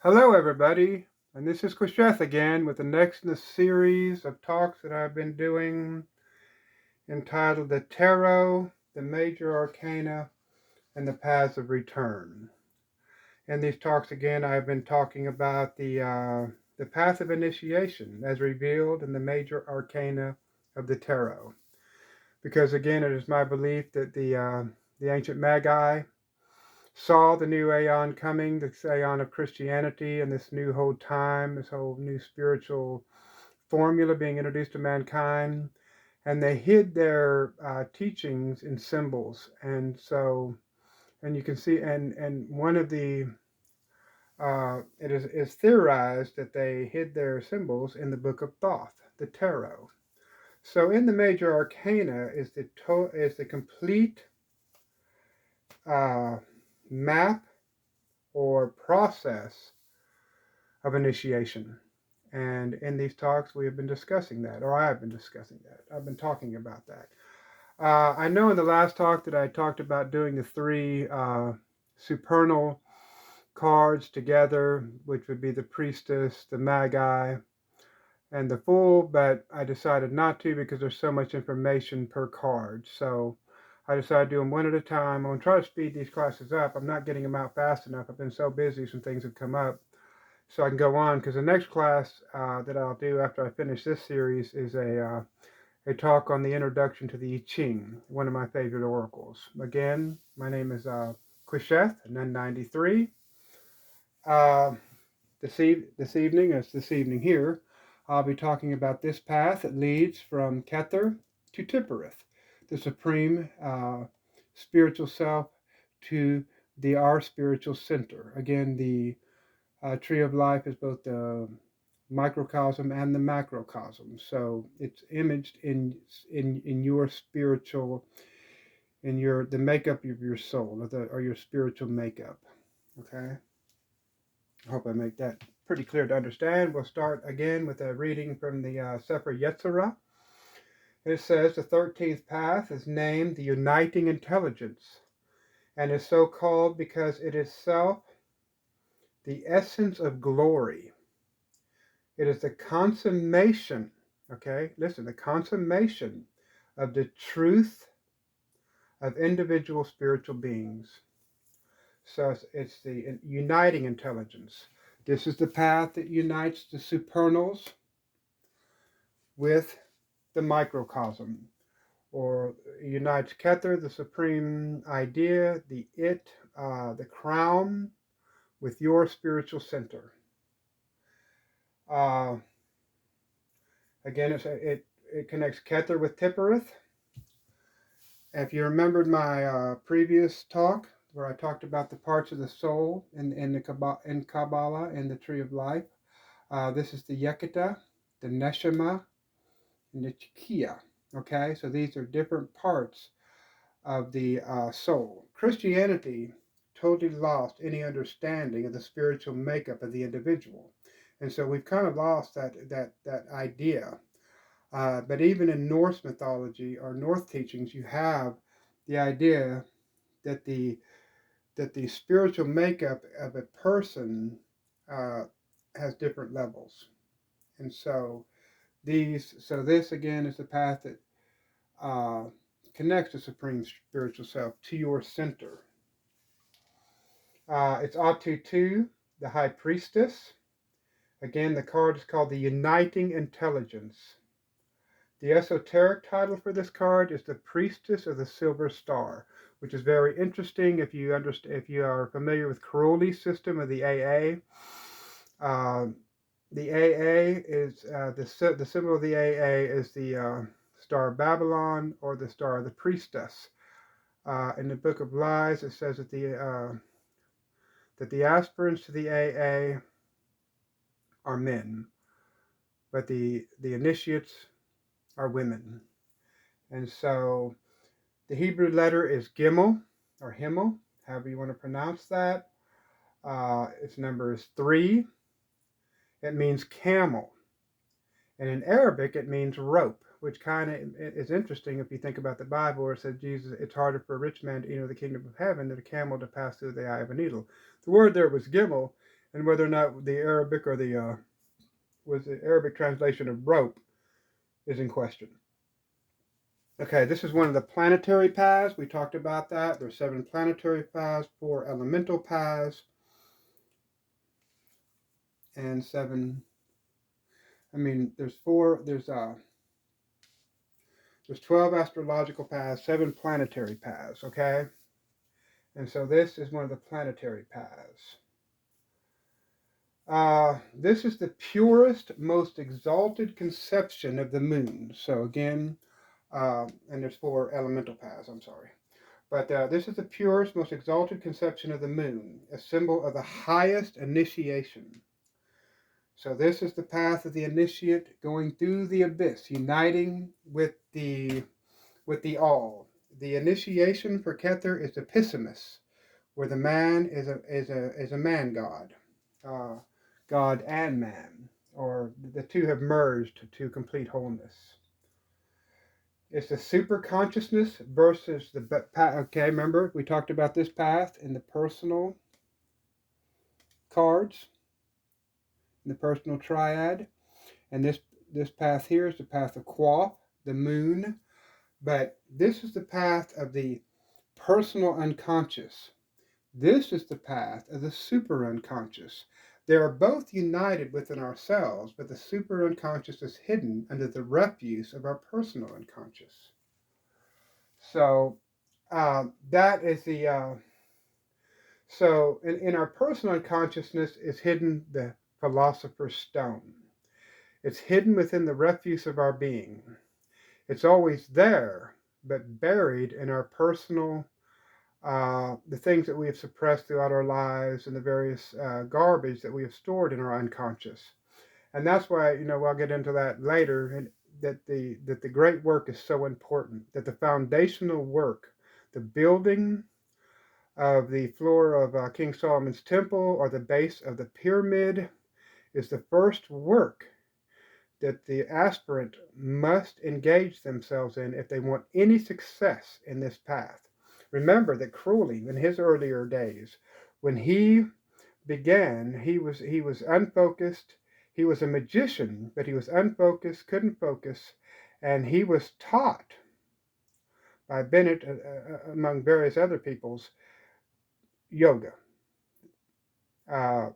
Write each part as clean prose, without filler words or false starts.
Hello, everybody, and this is Qesheth again with the next in the series of talks that I've been doing entitled The Tarot, the Major Arcana, and the Paths of Return. In these talks, again, I've been talking about the path of initiation as revealed in the Major Arcana of the Tarot. Because, again, it is my belief that the ancient Magi saw the new aeon coming, this aeon of Christianity, and this new whole time, this whole new spiritual formula being introduced to mankind, and they hid their teachings in symbols. And you can see, and one of the it is theorized that they hid their symbols in the Book of Thoth, the Tarot. So in the Major Arcana is the complete uh, map or process of initiation. And in these talks, we have been discussing that, or I have been discussing that. I've been talking about that. I know in the last talk that I talked about doing the three supernal cards together, which would be the Priestess, the Magi, and the Fool, but I decided not to because there's so much information per card. So I decided to do them one at a time. I'm going to try to speed these classes up. I'm not getting them out fast enough. I've been so busy, some things have come up. So I can go on because the next class that I'll do after I finish this series is a talk on the introduction to the I Ching, one of my favorite oracles. Again, my name is Qesheth, Nun 93. Uh, this evening here, I'll be talking about this path that leads from Kether to Tippereth, the supreme spiritual self to our spiritual center. Again, the tree of life is both the microcosm and the macrocosm. So it's imaged in your spiritual, in your the makeup of your soul, or your spiritual makeup. Okay. I hope I make that pretty clear to understand. We'll start again with a reading from the Sefer Yetzirah. It says the 13th path is named the Uniting Intelligence and is so called because it is self, the essence of glory. It is the consummation, okay, listen, the consummation of the truth of individual spiritual beings. So it's the uniting intelligence. This is the path that unites the supernals with the microcosm, or unites Kether, the supreme idea, the crown, with your spiritual center. Uh, Again, it connects Kether with Tippereth. If you remembered my previous talk, where I talked about the parts of the soul in Kabbalah and the Tree of Life, this is the Yekita, the Neshama, and the Chikia. Okay, so these are different parts of the soul. Christianity totally lost any understanding of the spiritual makeup of the individual, and so we've kind of lost that idea. But even in Norse mythology or North teachings, you have the idea that the spiritual makeup of a person has different levels, and this again is the path that uh, connects the supreme spiritual self to your center. It's Atu, the High Priestess. Again, the card is called the Uniting Intelligence. The esoteric title for this card is the Priestess of the Silver Star, which is very interesting if you are familiar with Crowley's system of the AA. The AA is the symbol of the AA is the Star of Babylon, or the Star of the Priestess. In the Book of Lies, it says that the aspirants to the AA are men, but the initiates are women. And so the Hebrew letter is Gimel, or Himmel, however you want to pronounce that. Its number is 3. It means camel. And in Arabic, it means rope, which kind of is interesting if you think about the Bible, where it says Jesus, it's harder for a rich man to enter the kingdom of heaven than a camel to pass through the eye of a needle. The word there was Gimel, and whether or not the Arabic or the was the Arabic translation of rope is in question. Okay, this is one of the planetary paths. We talked about that. There's 7 planetary paths, 4 elemental paths, and 7. I mean, there's 12 astrological paths, 7 planetary paths. Okay, and so this is one of the planetary paths. This is the purest, most exalted conception of the moon. So again, and there's 4 elemental paths. I'm sorry. But this is the purest, most exalted conception of the moon, a symbol of the highest initiation. So this is the path of the initiate going through the abyss, uniting with the all. The initiation for Kether is the Epissimus, where the man is a man god, uh, god and man, or the two have merged to complete wholeness. It's the super consciousness versus the okay. Remember, we talked about this path in the personal cards, in the personal triad, and this path here is the path of Quoth, the moon. But this is the path of the personal unconscious. This is the path of the super unconscious. They are both united within ourselves, but the super unconscious is hidden under the refuse of our personal unconscious. So that is the so in our personal unconsciousness is hidden the philosopher's stone. It's hidden within the refuse of our being. It's always there, but buried in our personal the things that we have suppressed throughout our lives and the various garbage that we have stored in our unconscious. And that's why, we'll get into that later, and that the great work is so important, that the foundational work, the building of the floor of King Solomon's temple or the base of the pyramid is the first work that the aspirant must engage themselves in if they want any success in this path. Remember that Crowley, in his earlier days, when he began, he was unfocused. He was a magician, but he was unfocused, couldn't focus, and he was taught by Bennett, among various other peoples, yoga uh,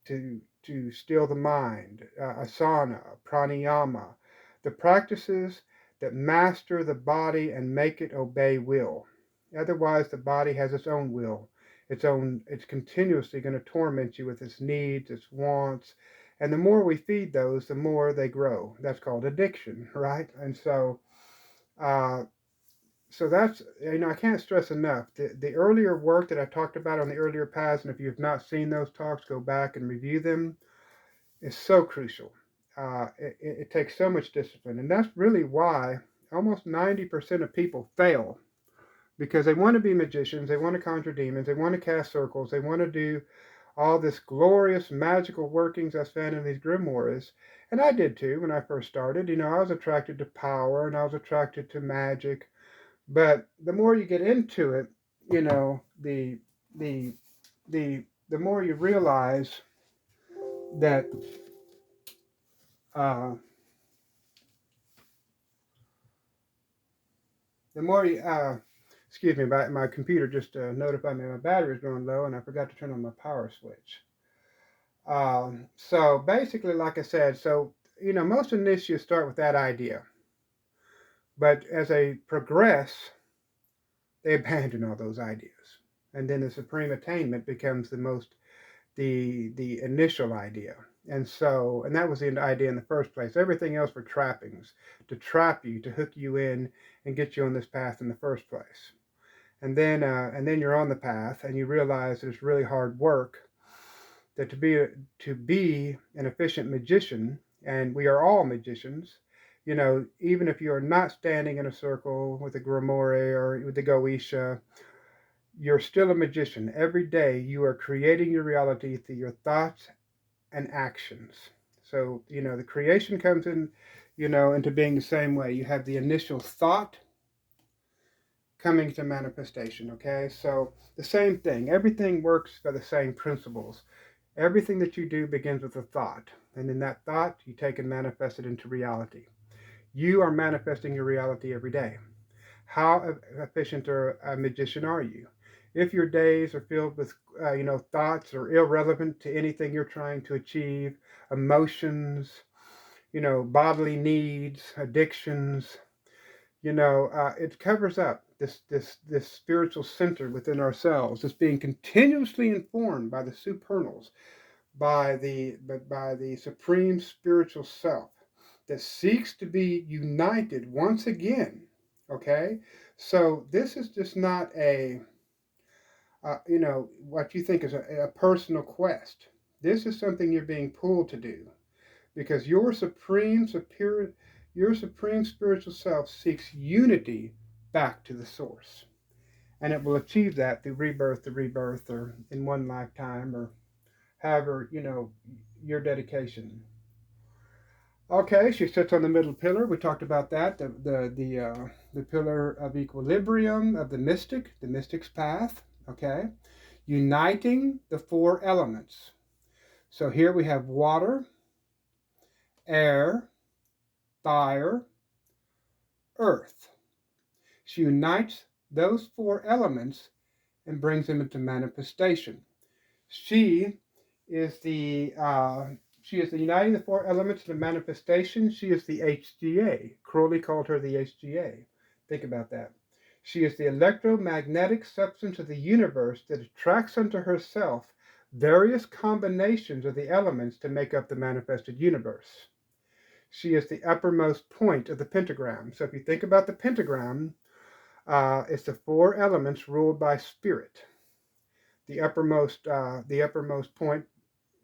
to still the mind, asana, pranayama, the practices that master the body and make it obey will. Otherwise, the body has its own will, it's continuously going to torment you with its needs, its wants, and the more we feed those, the more they grow. That's called addiction, right? And uh, so that's, I can't stress enough the earlier work that I talked about on the earlier paths, and if you have not seen those talks, go back and review them, is so crucial. It takes so much discipline, and that's really why almost 90% of people fail, because they want to be magicians, they want to conjure demons, they want to cast circles, they want to do all this glorious magical workings that's found in these grimoires. And I did too when I first started. I was attracted to power and I was attracted to magic, but the more you get into it, the the the more you realize that uh, the more you excuse me, my computer just notified me my battery is going low, and I forgot to turn on my power switch. So basically, like I said, most initiates start with that idea, but as they progress, they abandon all those ideas, and then the supreme attainment becomes the initial idea. And that was the idea in the first place. Everything else were trappings to trap you, to hook you in and get you on this path in the first place. And then you're on the path and you realize that it's really hard work, that to be an efficient magician, and we are all magicians, even if you are not standing in a circle with a grimoire or with the goisha, you're still a magician. Every day you are creating your reality through your thoughts and actions. So, the creation comes into being the same way. You have the initial thought coming to manifestation, okay? So the same thing. Everything works by the same principles. Everything that you do begins with a thought. And in that thought, you take and manifest it into reality. You are manifesting your reality every day. How efficient or a magician are you? If your days are filled with, thoughts that are irrelevant to anything you're trying to achieve, emotions, bodily needs, addictions, it covers up this spiritual center within ourselves. It's being continuously informed by the supernals, by the supreme spiritual self that seeks to be united once again. Okay, so this is just not what you think is a personal quest. This is something you're being pulled to do because your supreme spiritual self seeks unity back to the source, and it will achieve that through rebirth to rebirth, or in one lifetime, or however your dedication. Okay, she sits on the middle pillar. We talked about that. The pillar of equilibrium of the mystic's path. Okay, uniting the four elements. So here we have water, air, fire, earth. She unites those four elements and brings them into manifestation. She is the she is the uniting the four elements of the manifestation. She is the HGA. Crowley called her the HGA. Think about that. She is the electromagnetic substance of the universe that attracts unto herself various combinations of the elements to make up the manifested universe. She is the uppermost point of the pentagram. So if you think about the pentagram, it's the four elements ruled by spirit. The uppermost point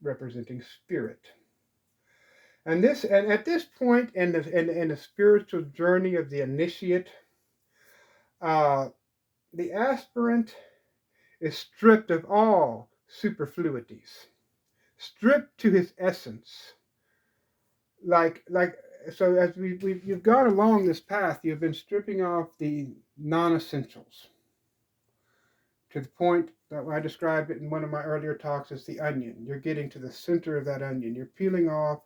representing spirit. And at this point in the spiritual journey of the initiate, uh, the aspirant is stripped of all superfluities, stripped to his essence. So as you've gone along this path, you've been stripping off the non-essentials to the point that I described it in one of my earlier talks as the onion. You're getting to the center of that onion. You're peeling off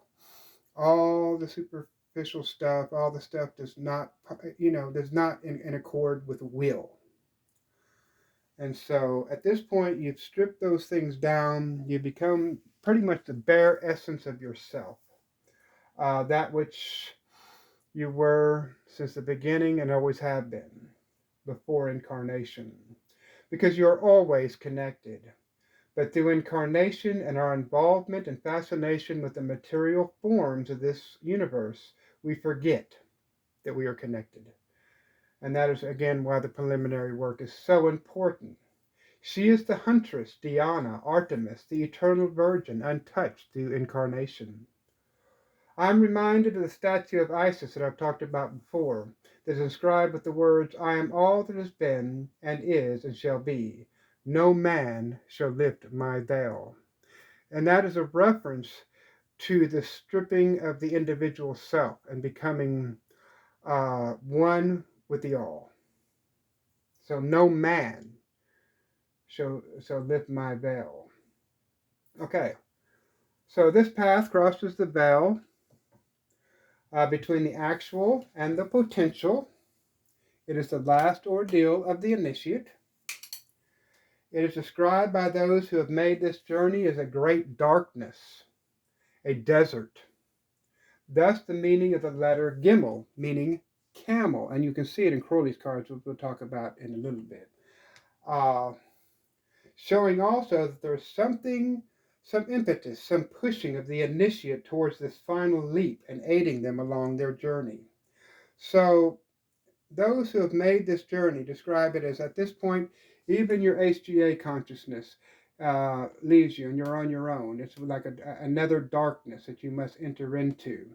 all the superficial stuff, all the stuff that's not in accord with will. And so at this point, you've stripped those things down. You become pretty much the bare essence of yourself, that which you were since the beginning and always have been before incarnation, because you're always connected. But through incarnation and our involvement and fascination with the material forms of this universe, we forget that we are connected. And that is, again, why the preliminary work is so important. She is the huntress, Diana, Artemis, the eternal virgin, untouched through incarnation. I'm reminded of the statue of Isis that I've talked about before, that is inscribed with the words, I am all that has been, and is, and shall be. No man shall lift my veil. And that is a reference to the stripping of the individual self and becoming one with the all. So no man shall lift my veil. Okay, so this path crosses the veil between the actual and the potential. It is the last ordeal of the initiate. It is described by those who have made this journey as a great darkness, a desert. Thus the meaning of the letter Gimel, meaning camel. And you can see it in Crowley's cards, which we'll talk about in a little bit. Showing also that there's some impetus, some pushing of the initiate towards this final leap and aiding them along their journey. So those who have made this journey describe it as, at this point, even your HGA consciousness leaves you and you're on your own. It's like another darkness that you must enter into.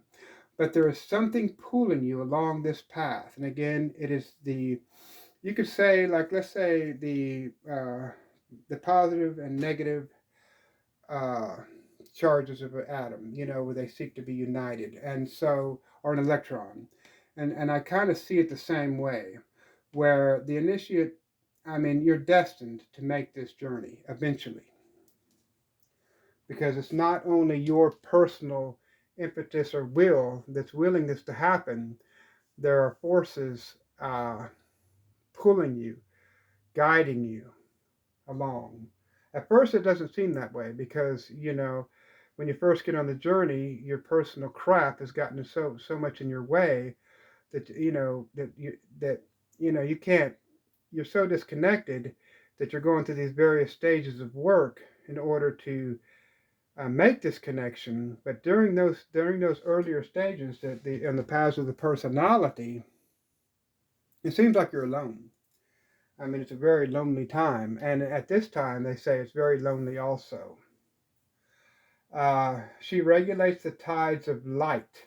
But there is something pulling you along this path. And again, it is you could say, like, let's say the positive and negative uh, charges of an atom, where they seek to be united. And so, or an electron. And I kind of see it the same way, where the initiate, you're destined to make this journey eventually. because it's not only your personal impetus or will that's willing this to happen. There are forces pulling you, guiding you along. At first, it doesn't seem that way because, when you first get on the journey, your personal crap has gotten so much in your way that you can't. You're so disconnected that you're going through these various stages of work in order to make this connection. But during those earlier stages, that the in the paths of the personality, it seems like you're alone. I mean, it's a very lonely time, and at this time, they say it's very lonely also. She regulates the tides of light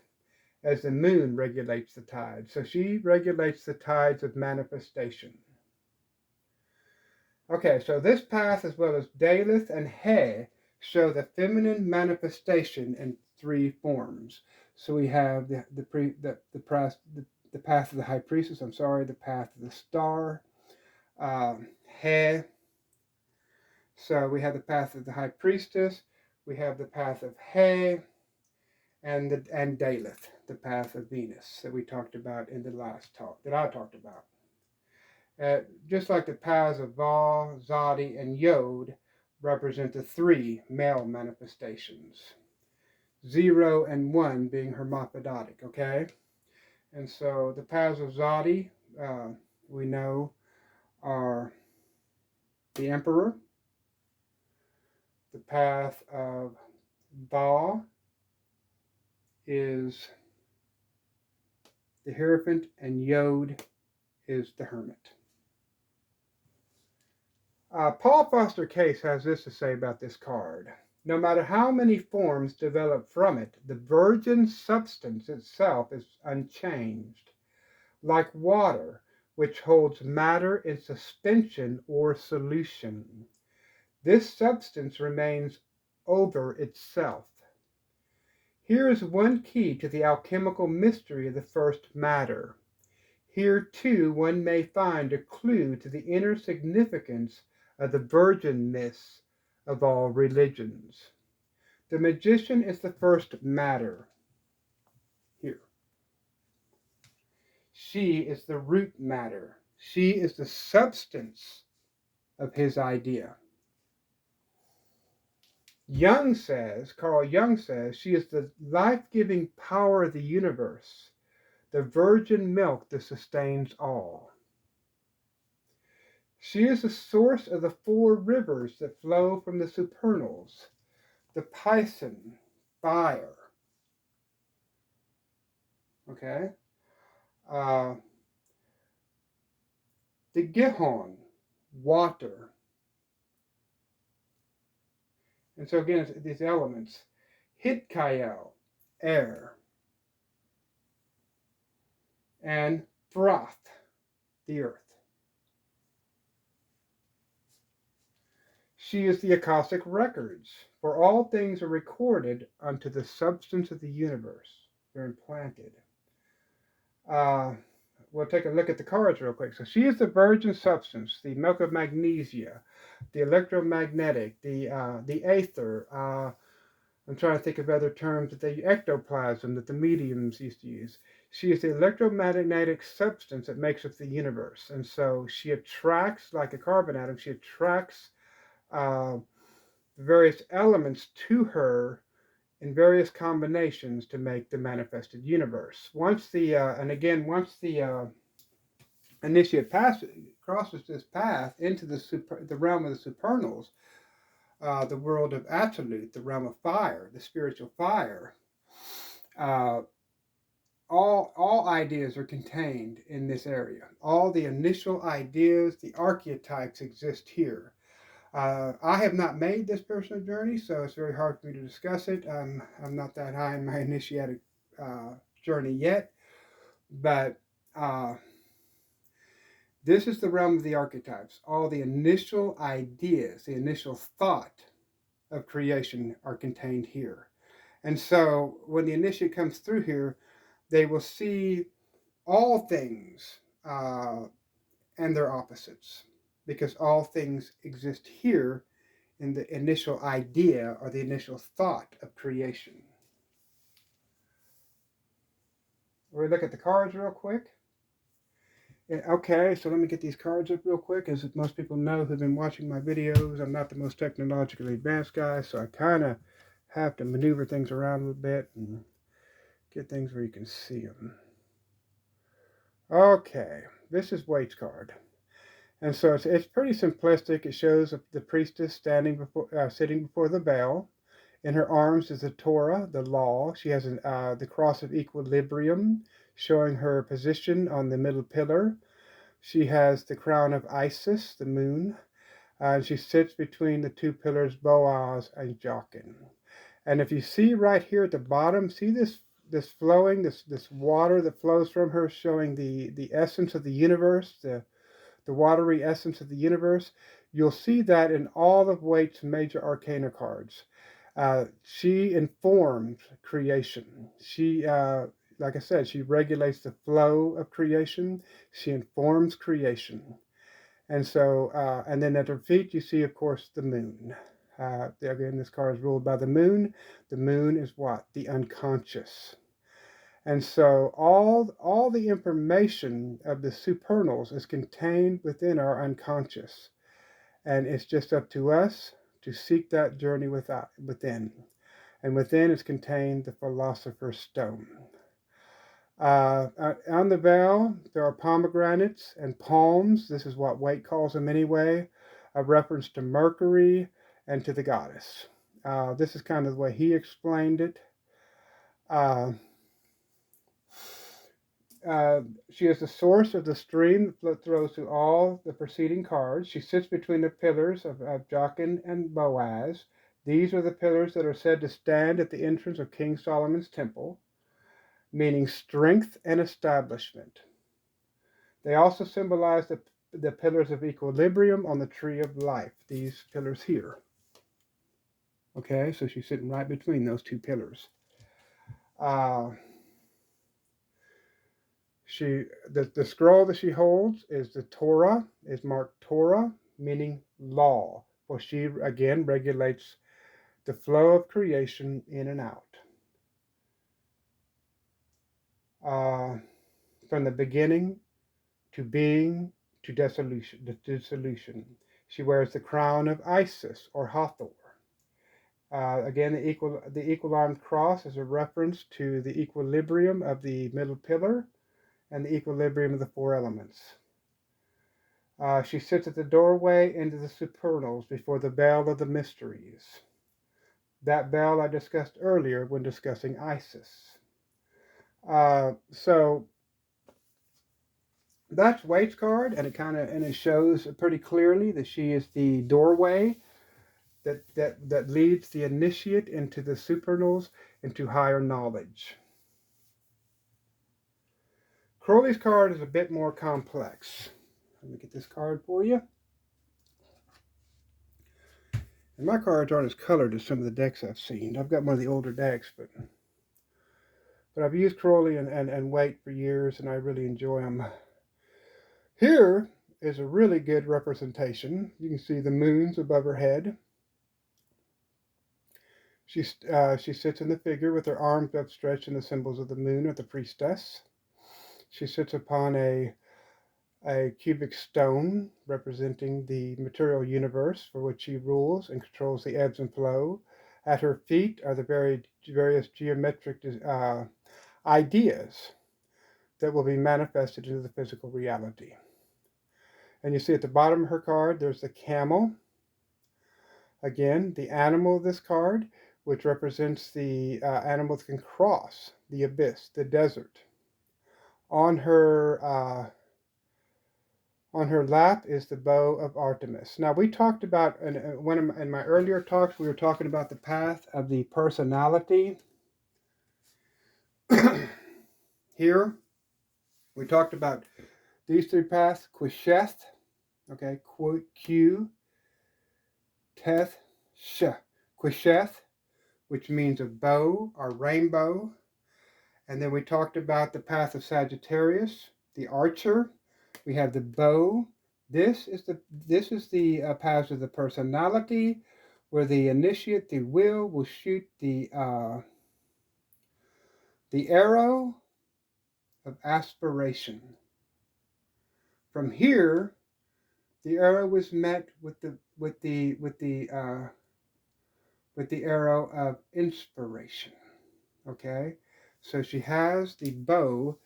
as the moon regulates the tides. So she regulates the tides of manifestation. Okay, so this path, as well as Daleth and He, show the feminine manifestation in three forms. So we have the path of the High Priestess. I'm sorry, the path of the star. He. So we have the path of the High Priestess. We have the path of He, and Daleth, the path of Venus that we talked about in the last talk that I talked about. Just like the paths of Va, Zadi, and Yod represent the three male manifestations, 0 and 1 being hermaphroditic, okay? And so the paths of Zadi, we know, are the Emperor. The path of Va is the Hierophant, and Yod is the Hermit. Paul Foster Case has this to say about this card. No matter how many forms develop from it, the virgin substance itself is unchanged, like water, which holds matter in suspension or solution. This substance remains over itself. Here is one key to the alchemical mystery of the first matter. Here, too, one may find a clue to the inner significance of the virgin myths of all religions. The magician is the first matter here. She is the root matter. She is the substance of his idea. Carl Jung says, she is the life-giving power of the universe, the virgin milk that sustains all. She is the source of the 4 rivers that flow from the supernals, the Pison, fire. Okay? The Gihon, water. And so again, it's these elements. Hitkael, air. And Froth, the earth. She is the Akashic records, for all things are recorded unto the substance of the universe. They're implanted. We'll take a look at the cards real quick. So she is the virgin substance, the milk of magnesia, the electromagnetic, the aether. I'm trying to think of other terms, that the ectoplasm that the mediums used to use. She is the electromagnetic substance that makes up the universe. And so she attracts, like a carbon atom, she attracts various elements to her in various combinations to make the manifested universe. Once the initiate crosses this path into the realm of the supernals, the world of Absolute, the realm of fire, the spiritual fire, all ideas are contained in this area. All the initial ideas, the archetypes exist here. I have not made this personal journey, so it's very hard for me to discuss it. I'm not that high in my initiatic journey yet, but this is the realm of the archetypes. All the initial ideas, the initial thought of creation are contained here. And so when the initiate comes through here, they will see all things and their opposites, because all things exist here in the initial idea or the initial thought of creation. We'll look at the cards real quick. Okay, so let me get these cards up real quick. As most people know who've been watching my videos, I'm not the most technologically advanced guy, so I kind of have to maneuver things around a little bit and get things where you can see them. Okay, this is Waite's card. And so it's pretty simplistic. It shows the priestess sitting before the veil. In her arms is the Torah, the law. She has the cross of equilibrium, showing her position on the middle pillar. She has the crown of Isis, the moon, and she sits between the two pillars, Boaz and Jachin. And if you see right here at the bottom, see this flowing, this water that flows from her, showing the essence of the universe, the watery essence of the universe. You'll see that in all of Waite's Major Arcana cards. She informs creation. She, like I said, she regulates the flow of creation. She informs creation. And so, and then at her feet, you see, of course, the moon. Again, this card is ruled by the moon. The moon is what? The unconscious. And so all the information of the supernals is contained within our unconscious. And it's just up to us to seek that journey within. And within is contained the Philosopher's Stone. On the veil, there are pomegranates and palms. This is what Waite calls them anyway, a reference to Mercury and to the goddess. This is kind of the way he explained it. She is the source of the stream that flows through all the preceding cards. She sits between the pillars of Jachin and Boaz. These are the pillars that are said to stand at the entrance of King Solomon's temple, meaning strength and establishment. They also symbolize the pillars of equilibrium on the tree of life, these pillars here. Okay, so she's sitting right between those two pillars. The scroll that she holds is the Torah, is marked Torah, meaning law, for she again regulates the flow of creation in and out. From the beginning to being to dissolution. She wears the crown of Isis or Hathor. Again, the equal-armed cross is a reference to the equilibrium of the middle pillar and the equilibrium of the four elements. She sits at the doorway into the supernals before the veil of the mysteries. That veil I discussed earlier when discussing Isis. So that's Waite's card, and it shows pretty clearly that she is the doorway that leads the initiate into the supernals, into higher knowledge. Crowley's card is a bit more complex. Let me get this card for you. And my cards aren't as colored as some of the decks I've seen. I've got one of the older decks, but I've used Crowley and Waite for years, and I really enjoy them. Here is a really good representation. You can see the moons above her head. She sits in the figure with her arms upstretched in the symbols of the moon or the priestess. She sits upon a cubic stone representing the material universe for which she rules and controls the ebbs and flow. At her feet are the various geometric ideas that will be manifested into the physical reality. And you see at the bottom of her card, there's the camel. Again, the animal of this card, which represents the animal that can cross the abyss, the desert. On her lap is the bow of Artemis. Now, we talked about, in my earlier talks, we were talking about the path of the personality. Here, we talked about these three paths, Qesheth, okay, Qesheth, which means a bow or rainbow. And then we talked about the path of Sagittarius, the archer. We have the bow. This is the path of the personality, where the initiate, the will shoot the arrow of aspiration. From here, the arrow was met with the arrow of inspiration. Okay, so she has the bow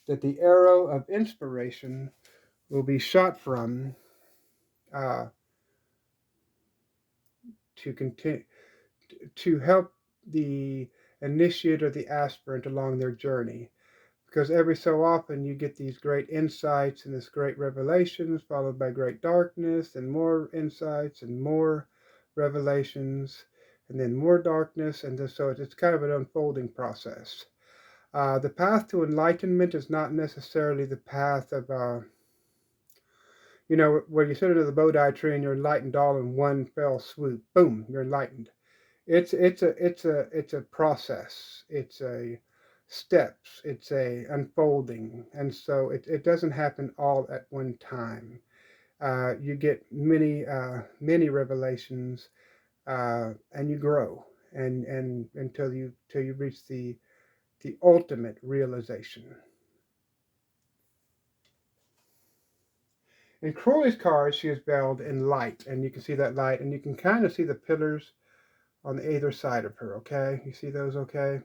that the arrow of inspiration will be shot from uh, to continue to help the initiate or the aspirant along their journey. Because every so often you get these great insights and this great revelations, followed by great darkness and more insights and more revelations, and then more darkness, and so it's kind of an unfolding process. The path to enlightenment is not necessarily the path of, where you sit under the Bodhi tree and you're enlightened all in one fell swoop. Boom, you're enlightened. It's a process. It's a steps. It's a unfolding, and so it doesn't happen all at one time. You get many revelations, and you grow, and until you reach the ultimate realization. In Crowley's card, she is veiled in light, and you can see that light, and you can kind of see the pillars on the either side of her, okay? You see those, okay?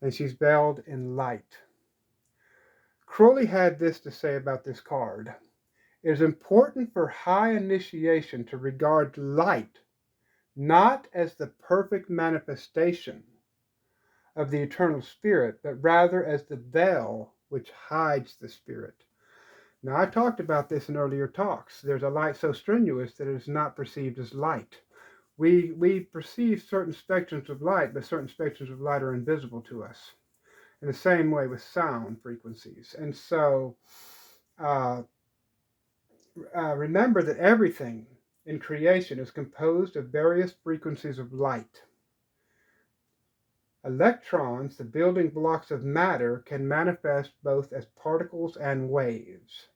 And she's veiled in light. Crowley had this to say about this card. It is important for high initiation to regard light not as the perfect manifestation of the eternal spirit, but rather as the veil which hides the spirit. Now, I talked about this in earlier talks. There's a light so strenuous that it is not perceived as light. We perceive certain spectrums of light, but certain spectrums of light are invisible to us. In the same way with sound frequencies. And so remember that everything in creation is composed of various frequencies of light. Electrons, the building blocks of matter, can manifest both as particles and waves.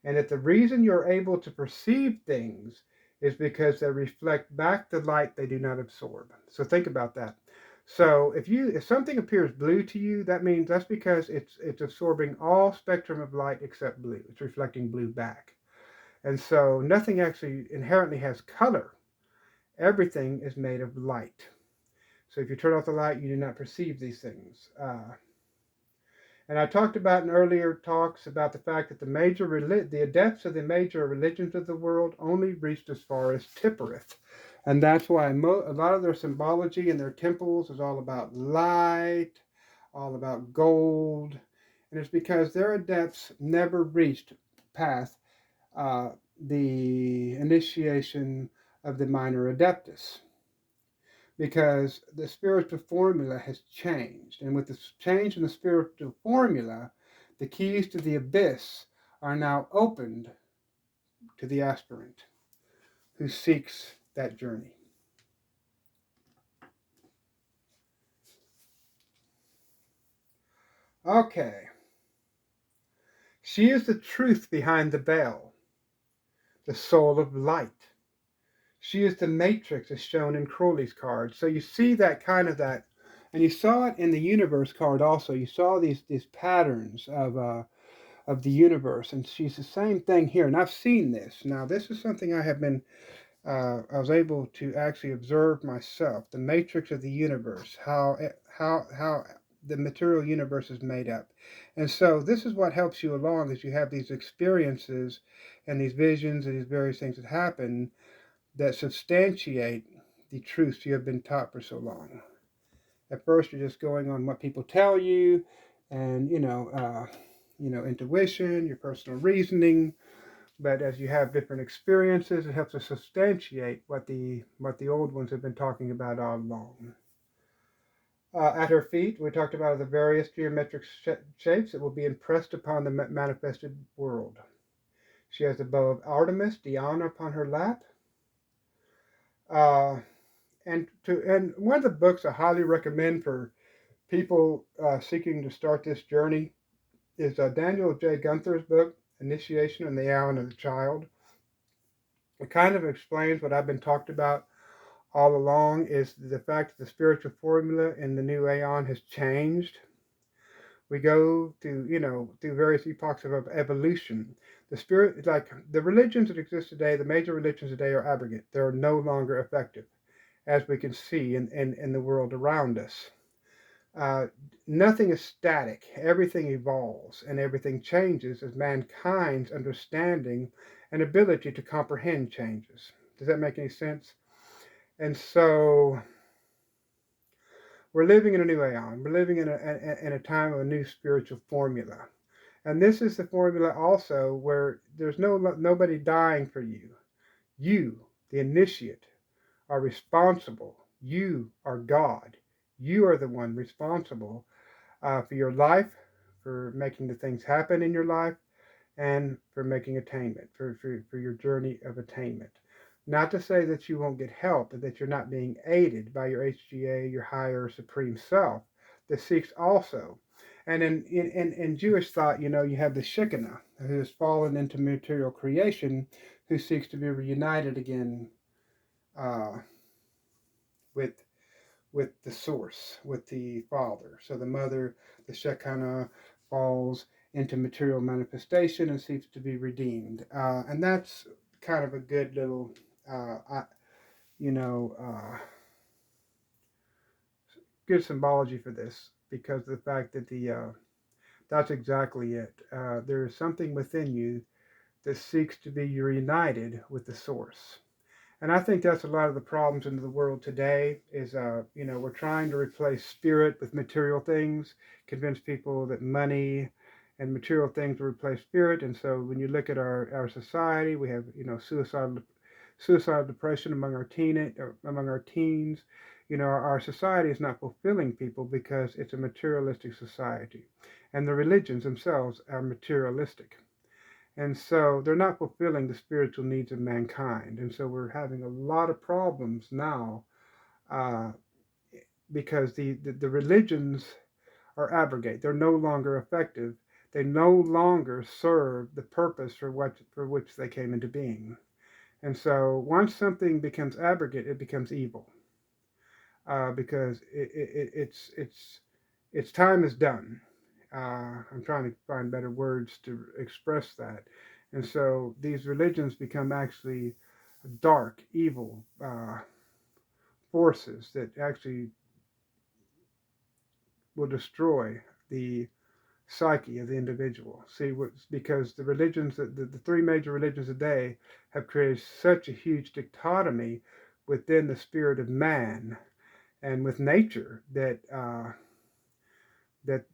And that the reason you're able to perceive things is because they reflect back the light they do not absorb. So think about that. So if something appears blue to you, that's because it's absorbing all spectrum of light except blue. It's reflecting blue back. And so nothing actually inherently has color. Everything is made of light. So if you turn off the light, you do not perceive these things. And I talked about in earlier talks about the fact that the adepts of the major religions of the world only reached as far as Tippereth. And that's why a lot of their symbology in their temples is all about light, all about gold. And it's because their adepts never reached past the initiation of the minor adeptus, because the spiritual formula has changed. And with the change in the spiritual formula, the keys to the abyss are now opened to the aspirant who seeks that journey. Okay. She is the truth behind the veil, the soul of light. She is the matrix as shown in Crowley's card. So you see that, and you saw it in the universe card also. You saw these patterns of the universe, and she's the same thing here. And I've seen this. Now, this is something I was able to actually observe myself. The matrix of the universe, how the material universe is made up. And so this is what helps you along as you have these experiences and these visions and these various things that happen that substantiate the truths you have been taught for so long. At first, you're just going on what people tell you, and intuition, your personal reasoning. But as you have different experiences, it helps to substantiate what the old ones have been talking about all along. At her feet, we talked about the various geometric shapes that will be impressed upon the manifested world. She has the bow of Artemis, Diana, upon her lap. And one of the books I highly recommend for people seeking to start this journey is Daniel J. Gunther's book, Initiation and the Aeon of the Child. It kind of explains what I've been talked about all along is the fact that the spiritual formula in the new aeon has changed. We go through, through various epochs of evolution. The spirit, like the religions that exist today, the major religions today are abrogate. They're no longer effective, as we can see in the world around us. Uh, Nothing is static. Everything evolves and everything changes as mankind's understanding and ability to comprehend changes. Does that make any sense? And so we're living in a new aeon. We're living in a time of a new spiritual formula. And this is the formula also where there's nobody dying for you. You, the initiate, are responsible. You are God. You are the one responsible for your life, for making the things happen in your life, and for making attainment, for your journey of attainment. Not to say that you won't get help, and that you're not being aided by your HGA, your higher supreme self, that seeks also. And in Jewish thought, you have the Shekinah, who has fallen into material creation, who seeks to be reunited again uh, with the source, with the Father. So the mother, the Shekinah, falls into material manifestation and seeks to be redeemed. And that's kind of a good little, you know, uh, good symbology for this, because of the fact that that's exactly it. There is something within you that seeks to be reunited with the source. And I think that's a lot of the problems in the world today is, we're trying to replace spirit with material things, convince people that money and material things will replace spirit. And so when you look at our society, we have, suicidal depression among our teens. Our society is not fulfilling people because it's a materialistic society. And the religions themselves are materialistic. And so they're not fulfilling the spiritual needs of mankind. And so we're having a lot of problems now uh, because the religions are abrogate. They're no longer effective. They no longer serve the purpose for which they came into being. And so once something becomes abrogate, it becomes evil because its time is done. I'm trying to find better words to express that. And so these religions become actually dark, evil forces that actually will destroy the psyche of the individual. See, because the religions, the three major religions today have created such a huge dichotomy within the spirit of man and with nature that that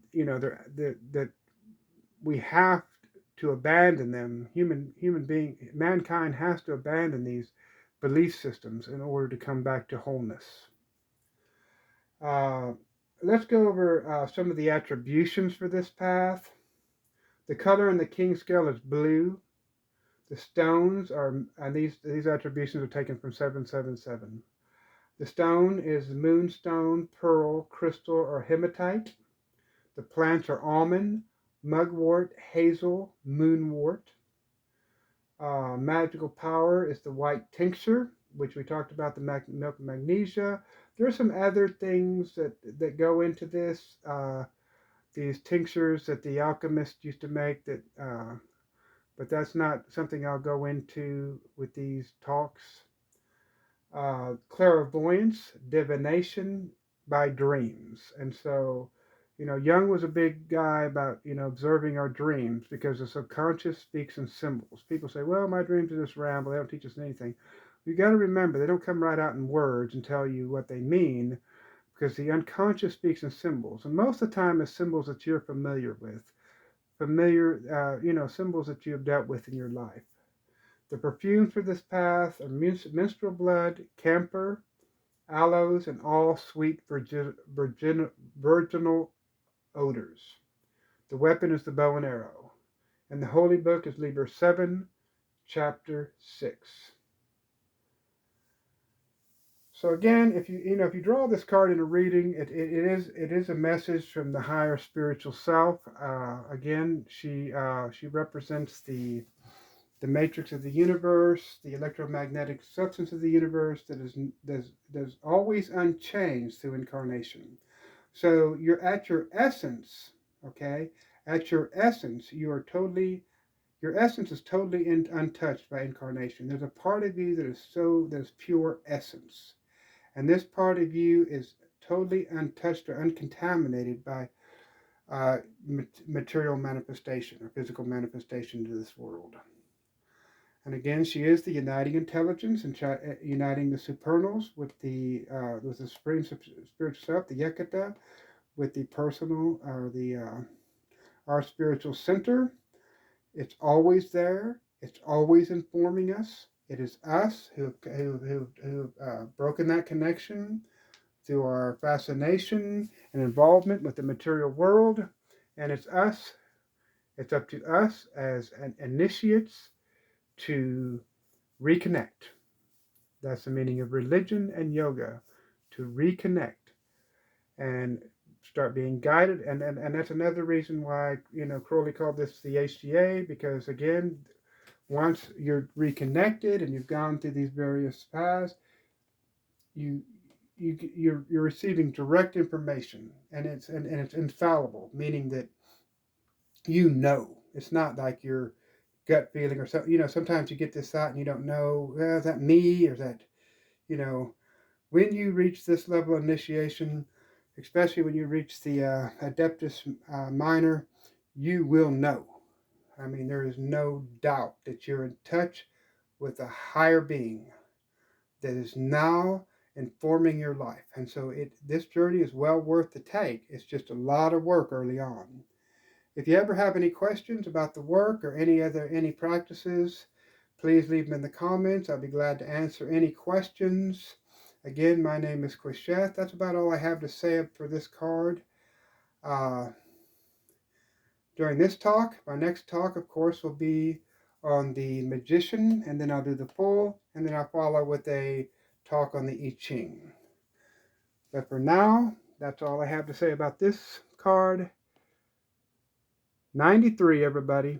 we have to abandon them. Mankind has to abandon these belief systems in order to come back to wholeness. Uh, let's go over some of the attributions for this path. The color in the king scale is blue. The stones are, and these attributions are taken from 777. The stone is moonstone, pearl, crystal, or hematite. The plants are almond, mugwort, hazel, moonwort. Magical power is the white tincture, which we talked about, the milk magnesia. There are some other things that go into this. These tinctures that the alchemists used to make, but that's not something I'll go into with these talks. Clairvoyance, divination by dreams. And so, Jung was a big guy about, observing our dreams because the subconscious speaks in symbols. People say, well, my dreams are just ramble. They don't teach us anything. You got to remember, they don't come right out in words and tell you what they mean because the unconscious speaks in symbols. And most of the time, it's symbols that you're familiar with, symbols that you have dealt with in your life. The perfumes for this path are menstrual blood, camphor, aloes, and all sweet virginal odors. The weapon is the bow and arrow. And the holy book is Liber 7, chapter 6. So again, if you draw this card in a reading, it is a message from the higher spiritual self. Again, she represents the the matrix of the universe, the electromagnetic substance of the universe that is always unchanged through incarnation. So you're at your essence, okay? At your essence, your essence is totally untouched by incarnation. There's a part of you that is pure essence, and this part of you is totally untouched or uncontaminated by material manifestation or physical manifestation to this world. And again, she is the uniting intelligence and uniting the supernals with the supreme spiritual self, the Yekata, with the personal or our spiritual center. It's always there. It's always informing us. It is us who broken that connection through our fascination and involvement with the material world. And it's us. It's up to us as initiates to reconnect. That's the meaning of religion and yoga, to reconnect and start being guided. And that's another reason why, Crowley called this the HGA, because again, once you're reconnected and you've gone through these various paths, you're receiving direct information, and it's infallible, meaning that it's not like your gut feeling or something. Sometimes you get this thought and you don't know, well, is that me, or is that, when you reach this level of initiation, especially when you reach the Adeptus Minor, you will know. I mean, there is no doubt that you're in touch with a higher being that is now informing your life. And so this journey is well worth the take. It's just a lot of work early on. If you ever have any questions about the work or any practices, please leave them in the comments. I'll be glad to answer any questions. Again, my name is Qesheth. That's about all I have to say for this card. During this talk, my next talk, of course, will be on the Magician, and then I'll do the full, and then I'll follow with a talk on the I Ching. But for now, that's all I have to say about this card. 93, everybody.